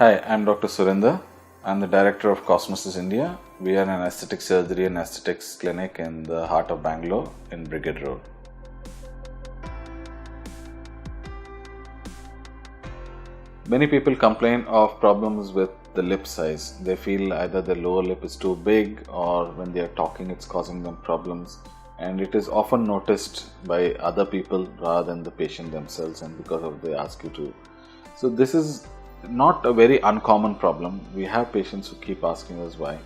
Hi, I'm Dr. Surindher. I'm the Director of Cosmosis India. We are an aesthetic surgery and aesthetics clinic in the heart of Bangalore in Brigade Road. Many people complain of problems with the lip size. They feel either the lower lip is too big or when they are talking it's causing them problems, and it is often noticed by other people rather than the patient themselves, and because of they ask you to. So this is not a very uncommon problem. We have patients who keep asking us why.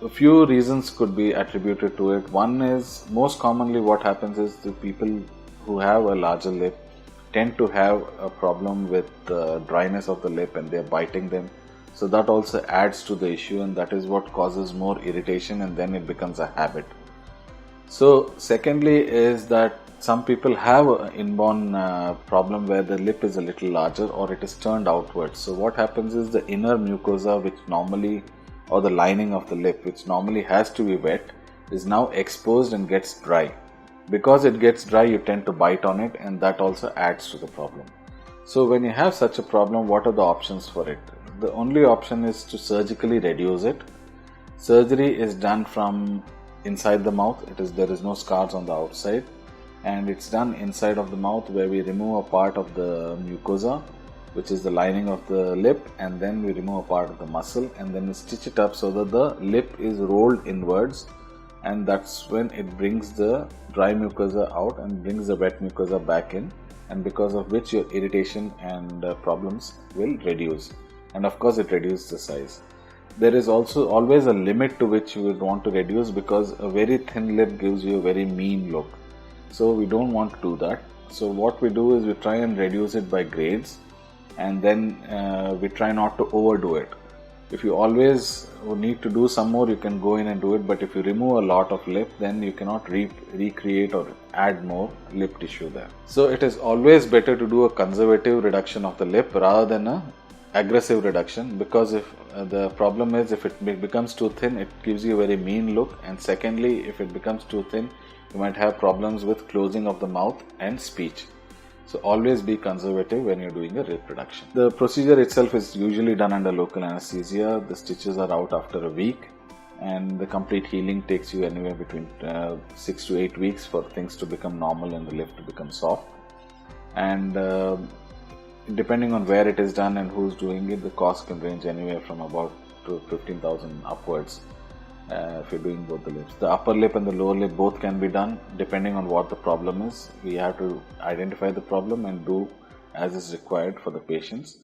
A few reasons could be attributed to it. One is, most commonly what happens is the people who have a larger lip tend to have a problem with the dryness of the lip and they're biting them. So that also adds to the issue, and that is what causes more irritation, and then it becomes a habit. So secondly is that some people have an inborn problem where the lip is a little larger or it is turned outwards. So what happens is the inner mucosa, which normally, or the lining of the lip, which normally has to be wet, is now exposed and gets dry. Because it gets dry, you tend to bite on it, and that also adds to the problem. So when you have such a problem, what are the options for it? The only option is to surgically reduce it. Surgery is done from inside the mouth. There is no scars on the outside, and it's done inside of the mouth, where we remove a part of the mucosa, which is the lining of the lip, and then we remove a part of the muscle, and then we stitch it up so that the lip is rolled inwards, and that's when it brings the dry mucosa out and brings the wet mucosa back in, and because of which your irritation and problems will reduce, and of course it reduces the size. There is also always a limit to which you would want to reduce, because a very thin lip gives you a very mean look. So we don't want to do that. So what we do is we try and reduce it by grades, and then we try not to overdo it. If you always need to do some more, you can go in and do it, but if you remove a lot of lip, then you cannot recreate or add more lip tissue there. So it is always better to do a conservative reduction of the lip rather than a aggressive reduction, because if the problem is, if it becomes too thin, it gives you a very mean look, and secondly, if it becomes too thin, you might have problems with closing of the mouth and speech. So always be conservative when you're doing a lip reduction. The procedure itself is usually done under local anesthesia. The stitches are out after a week, and the complete healing takes you anywhere between 6 to 8 weeks for things to become normal and the lip to become soft. And depending on where it is done and who's doing it, the cost can range anywhere from about to 15,000 upwards if you're doing both the lips. The upper lip and the lower lip both can be done depending on what the problem is. We have to identify the problem and do as is required for the patients.